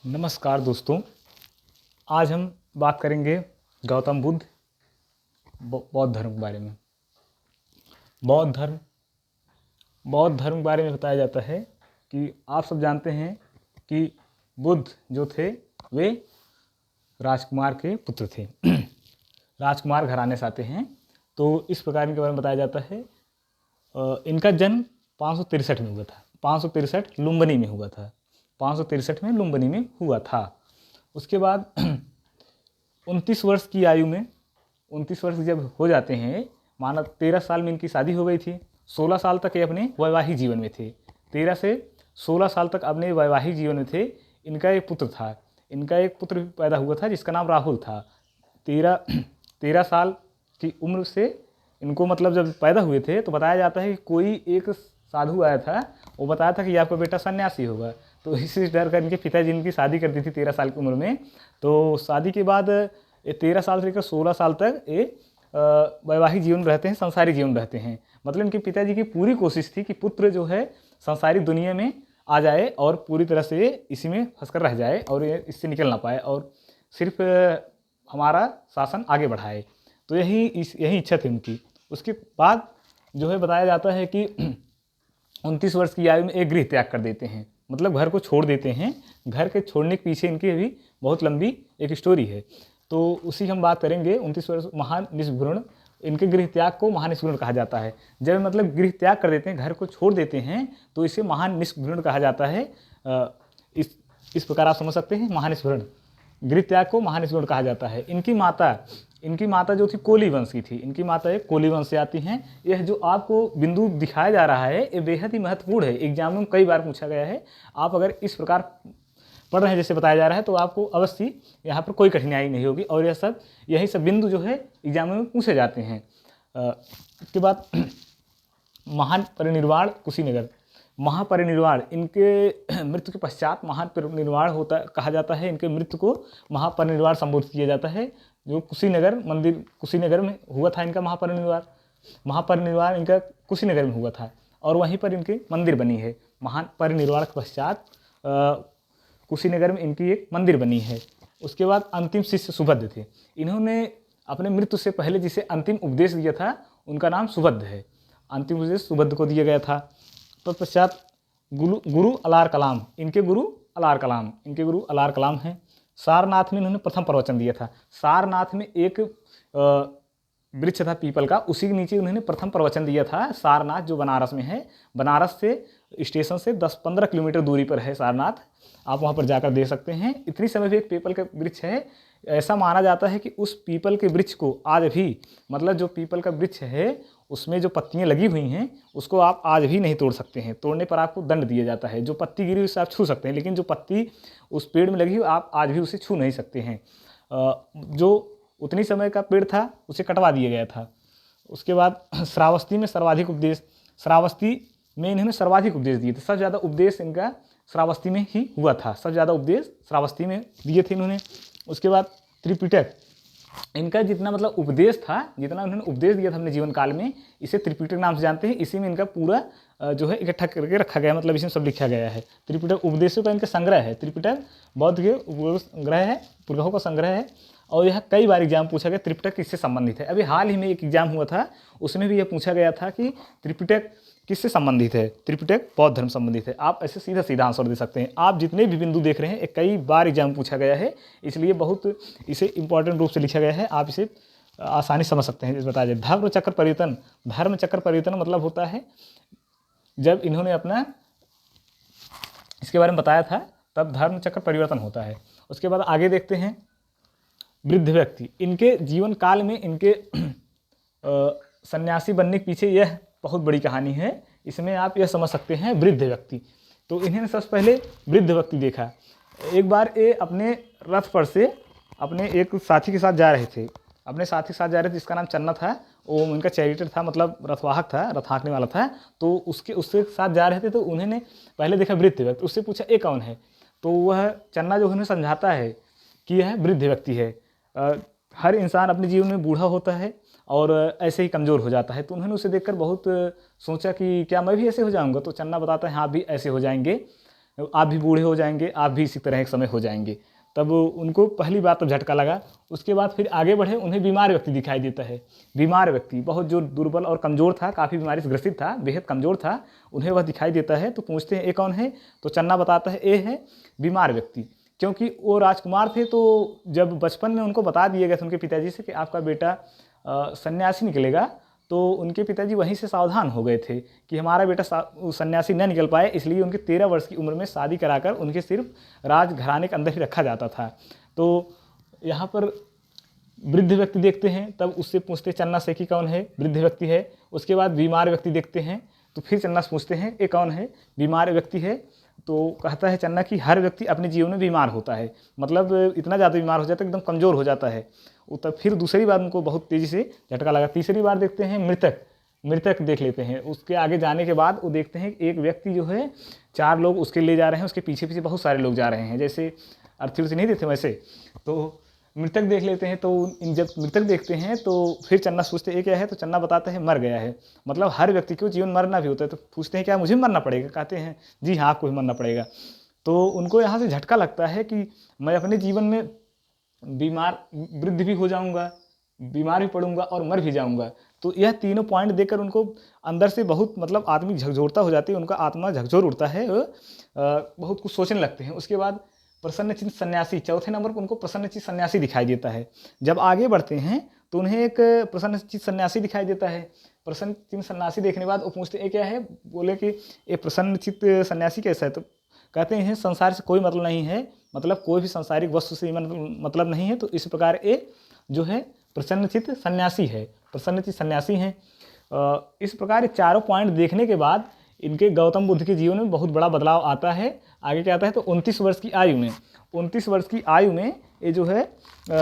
नमस्कार दोस्तों। आज हम बात करेंगे गौतम बुद्ध बौद्ध धर्म के बारे में। बौद्ध धर्म के बारे में बताया जाता है कि आप सब जानते हैं कि बुद्ध जो थे वे राजकुमार के पुत्र थे। राजकुमार घराने से आते हैं, तो इस प्रकार इनके बारे में बताया जाता है। इनका जन्म 563 में हुआ था। 563 लुम्बिनी में हुआ था। 563 में लुम्बिनी में हुआ था। उसके बाद 29 वर्ष की आयु में 29 वर्ष जब हो जाते हैं, माना 13 साल में इनकी शादी हो गई थी। 16 साल तक ये अपने वैवाहिक जीवन में थे। 13 से 16 साल तक अपने वैवाहिक जीवन में थे। इनका एक पुत्र था। इनका एक पुत्र भी पैदा हुआ था जिसका नाम राहुल था। 13 साल की उम्र से इनको मतलब जब पैदा हुए थे तो बताया जाता है कि कोई एक साधु आया था, वो बताया था कि आपका बेटा सन्यासी होगा। तो इसी डर कर इनके पिताजी इनकी शादी कर दी थी 13 साल की उम्र में। तो शादी के बाद 13 साल से लेकर 16 साल तक ये वैवाहिक जीवन रहते हैं, संसारिक जीवन रहते हैं। मतलब इनके पिताजी की पूरी कोशिश थी कि पुत्र जो है संसारिक दुनिया में आ जाए और पूरी तरह से इसी में फंसकर रह जाए और ये इससे निकल ना पाए और सिर्फ हमारा शासन आगे बढ़ाए। तो यही इच्छा थी उनकी। उसके बाद जो है बताया जाता है कि 29 वर्ष की आयु में एक गृह त्याग कर देते हैं, मतलब घर को छोड़ देते हैं। घर के छोड़ने के पीछे इनकी भी बहुत लंबी एक स्टोरी है, तो उसी हम बात करेंगे। 29 वर्ष महान निष्ठुर, इनके गृह त्याग को महान निष्ठुर कहा जाता है। जब मतलब गृह त्याग कर देते हैं, घर को छोड़ देते हैं, तो इसे महान निष्ठुर कहा जाता है। इस प्रकार आप समझ सकते हैं महान निष्ठुर, गृह त्याग को महान निष्ठुर कहा जाता है। इनकी माता जो थी कोली वंश की थी। इनकी माता एक कोली वंश से आती हैं। यह जो आपको बिंदु दिखाया जा रहा है ये बेहद ही महत्वपूर्ण है। एग्जाम में कई बार पूछा गया है। आप अगर इस प्रकार पढ़ रहे हैं जैसे बताया जा रहा है तो आपको अवश्य यहाँ पर कोई कठिनाई नहीं होगी। और यही सब बिंदु जो है एग्जाम में पूछे जाते हैं। इसके बाद महान परिनिर्वाण कुशीनगर। महापरिनिर्वाण, इनके मृत्यु के पश्चात महापरिनिर्वाण होता कहा जाता है। इनके मृत्यु को महापरिनिर्वाण संबोधित किया जाता है। जो कुशीनगर में हुआ था इनका महापरिनिर्वाण इनका कुशीनगर में हुआ था और वहीं पर इनकी मंदिर बनी है। महान परिनिर्वाण के पश्चात कुशीनगर में इनकी एक मंदिर बनी है। उसके बाद अंतिम शिष्य सुभद्र थे। इन्होंने अपने मृत्यु से पहले जिसे अंतिम उपदेश दिया था उनका नाम सुभद्र है। अंतिम उपदेश सुभद्र को दिया गया था। तत्पश्चात गुरु अलार कलाम, इनके गुरु अलार कलाम हैं। सारनाथ में इन्होंने प्रथम प्रवचन दिया था। सारनाथ में एक वृक्ष था पीपल का, उसी के नीचे उन्होंने प्रथम प्रवचन दिया था। सारनाथ जो बनारस में है, बनारस से स्टेशन से 10-15 किलोमीटर दूरी पर है सारनाथ। आप वहाँ पर जाकर देख सकते हैं। इतनी समय भी एक पीपल का वृक्ष है। ऐसा माना जाता है कि उस पीपल के वृक्ष को आज भी, मतलब जो पीपल का वृक्ष है उसमें जो पत्तियां लगी हुई हैं उसको आप आज भी नहीं तोड़ सकते हैं। तोड़ने पर आपको दंड दिया जाता है। जो पत्ती गिरी उससे आप छू सकते हैं, लेकिन जो पत्ती उस पेड़ में लगी आप आज भी उसे छू नहीं सकते हैं। जो उतनी समय का पेड़ था उसे कटवा दिया गया था। उसके बाद श्रावस्ती में सर्वाधिक उपदेश, श्रावस्ती में इन्होंने सर्वाधिक उपदेश दिए थे। सबसे ज़्यादा उपदेश इनका श्रावस्ती में ही हुआ था। सबसे ज़्यादा उपदेश श्रावस्ती में दिए थे इन्होंने। उसके बाद त्रिपिटक, इनका जितना मतलब उपदेश था, जितना उन्होंने उपदेश दिया था अपने जीवन काल में, इसे त्रिपिटक नाम से जानते हैं। इसी में इनका पूरा जो है इकट्ठा करके रखा गया, मतलब इसमें सब लिखा गया है। त्रिपिटक उपदेशों का इनका संग्रह है। त्रिपिटक बौद्ध के संग्रह है, पुरखों का संग्रह है। और यह कई बार एग्जाम पूछा गया त्रिपिटक किससे संबंधित है। अभी हाल ही में एक एग्जाम हुआ था, उसमें भी यह पूछा गया था कि त्रिपिटक किससे संबंधित है। त्रिपिटक बौद्ध धर्म संबंधित है। आप ऐसे सीधा आंसर दे सकते हैं। आप जितने भी बिंदु देख रहे हैं कई बार एग्जाम पूछा गया है, इसलिए बहुत इसे इंपॉर्टेंट रूप से लिखा गया है। आप इसे आसानी समझ सकते हैं। जैसे बताया जाए धर्म चक्र परिवर्तन मतलब होता है जब इन्होंने अपना इसके बारे में बताया था तब धर्म चक्र परिवर्तन होता है। उसके बाद आगे देखते हैं वृद्ध व्यक्ति। इनके जीवन काल में इनके सन्यासी बनने के पीछे यह बहुत बड़ी कहानी है। इसमें आप यह समझ सकते हैं वृद्ध व्यक्ति। तो इन्होंने सबसे पहले वृद्ध व्यक्ति देखा। एक बार ये अपने रथ पर से अपने एक साथी के साथ जा रहे थे। जिसका नाम चन्ना था। वो उनका चैरिटर था, मतलब रथवाहक था, रथ हाँकने वाला था। तो उसके साथ जा रहे थे। तो उन्होंने पहले देखा वृद्ध व्यक्ति। उससे पूछा ये कौन है। तो वह चन्ना जो उन्हें समझाता है कि यह वृद्ध व्यक्ति है। हर इंसान अपने जीवन में बूढ़ा होता है और ऐसे ही कमज़ोर हो जाता है। तो उन्होंने उसे देखकर बहुत सोचा कि क्या मैं भी ऐसे हो जाऊंगा। तो चन्ना बताता है हाँ भी ऐसे हो जाएंगे। आप भी बूढ़े हो जाएंगे, आप भी इसी तरह एक समय हो जाएंगे। तब उनको पहली बात तो झटका लगा। उसके बाद फिर आगे बढ़े, उन्हें बीमार व्यक्ति दिखाई देता है। बीमार व्यक्ति बहुत जो दुर्बल और कमज़ोर था, काफ़ी बीमारी से ग्रसित था, बेहद कमज़ोर था, उन्हें वह दिखाई देता है। तो पूछते हैं ये कौन है, तो चन्ना बताता है ये है बीमार व्यक्ति। क्योंकि वो राजकुमार थे, तो जब बचपन में उनको बता दिया गया था उनके पिताजी से कि आपका बेटा सन्यासी निकलेगा, तो उनके पिताजी वहीं से सावधान हो गए थे कि हमारा बेटा सन्यासी न निकल पाए, इसलिए उनके 13 वर्ष की उम्र में शादी कराकर उनके सिर्फ राजघराने के अंदर ही रखा जाता था। तो यहाँ पर वृद्ध व्यक्ति देखते हैं, तब उससे पूछते चन्ना से कि कौन है, वृद्ध व्यक्ति है। उसके बाद बीमार व्यक्ति देखते हैं, तो फिर चन्ना से पूछते हैं ये कौन है, बीमार व्यक्ति है। तो कहता है चन्ना कि हर व्यक्ति अपने जीवन में बीमार होता है, मतलब इतना ज़्यादा बीमार हो जाता है, एकदम कमज़ोर हो जाता है। तब फिर दूसरी बार उनको बहुत तेज़ी से झटका लगा। तीसरी बार देखते हैं मृतक देख लेते हैं। उसके आगे जाने के बाद वो देखते हैं एक व्यक्ति जो है, 4 लोग उसके ले जा रहे हैं, उसके पीछे पीछे बहुत सारे लोग जा रहे हैं, जैसे अर्थी उर्थी नहीं देते वैसे। तो मृतक देख लेते हैं। तो जब मृतक देखते हैं तो फिर चन्ना सोचते हैं ये क्या है, तो चन्ना बताता है मर गया है। मतलब हर व्यक्ति को जीवन मरना भी होता है। तो पूछते हैं क्या मुझे मरना पड़ेगा, कहते हैं जी हाँ आपको भी मरना पड़ेगा। तो उनको यहाँ से झटका लगता है कि मैं अपने जीवन में वृद्ध भी हो जाऊंगा, बीमार भी पड़ूंगा और मर भी जाऊंगा। तो यह तीनों पॉइंट देखकर उनको अंदर से बहुत मतलब आदमी झकझोरता हो जाती है, उनका आत्मा झकझोर उठता है, बहुत कुछ सोचने लगते हैं। उसके बाद प्रसन्नचित्त सन्यासी, चौथे नंबर पर उनको प्रसन्नचित्त सन्यासी दिखाई देता है। जब आगे बढ़ते हैं तो उन्हें एक प्रसन्नचित्त सन्यासी दिखाई देता है। प्रसन्नचित्त सन्यासी देखने के बाद वो पूछते हैं क्या है, बोले कि ये प्रसन्नचित्त सन्यासी कैसा है। तो कहते हैं संसार से कोई मतलब नहीं है, मतलब कोई भी सांसारिक वस्तु से मतलब नहीं है। तो इस प्रकार ये जो है प्रसन्नचित्त सन्यासी है, प्रसन्नचित्त सन्यासी हैं। इस प्रकार चारों पॉइंट देखने के बाद इनके गौतम बुद्ध के जीवन में बहुत बड़ा बदलाव आता है। आगे क्या आता है, तो 29 वर्ष की आयु में ये जो है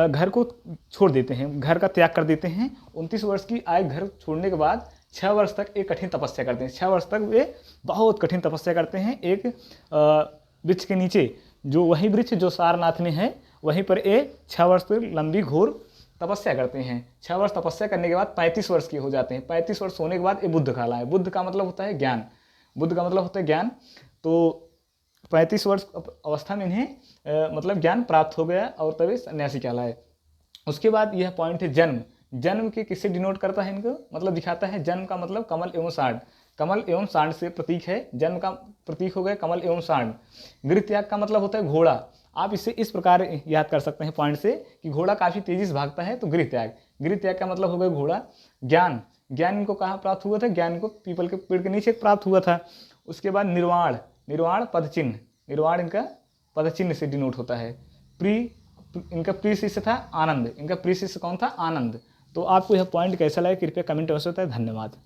घर को छोड़ देते हैं, घर का त्याग कर देते हैं। 29 वर्ष की आयु घर छोड़ने के बाद 6 वर्ष तक एक कठिन तपस्या करते हैं। 6 वर्ष तक वे बहुत कठिन तपस्या करते हैं। एक वृक्ष के नीचे, जो वही वृक्ष जो सारनाथ में है, वहीं पर ये 6 वर्ष तक लंबी घोर तपस्या करते हैं। 6 वर्ष तपस्या करने के बाद 35 वर्ष के हो जाते हैं। 35 वर्ष होने के बाद ये बुद्ध कहलाए। बुद्ध का मतलब होता है ज्ञान, बुद्ध का मतलब होता है ज्ञान। तो 35 वर्ष अवस्था में इन्हें मतलब ज्ञान प्राप्त हो गया और तभी सन्यासी कहलाए। उसके बाद यह पॉइंट है जन्म। जन्म के किससे डिनोट करता है, इनको मतलब दिखाता है। जन्म का मतलब कमल एवं सांड, कमल एवं सांड से प्रतीक है। जन्म का प्रतीक हो गया कमल एवं सांड। गृह त्याग का मतलब होता है घोड़ा। आप इसे इस प्रकार याद कर सकते हैं पॉइंट से कि घोड़ा काफ़ी तेजी से भागता है, तो गृह त्याग का मतलब हो गया घोड़ा। ज्ञान इनको कहाँ प्राप्त हुआ था, ज्ञान को पीपल के पेड़ के नीचे प्राप्त हुआ था। उसके बाद निर्वाण पदचिन्ह, निर्वाण इनका पदचिन्ह से डिनोट होता है। इनका प्रिय शिष्य था आनंद, इनका प्रिय शिष्य कौन था, आनंद। तो आपको यह पॉइंट कैसा लगा कृपया कमेंट अवश्य बताएं। धन्यवाद।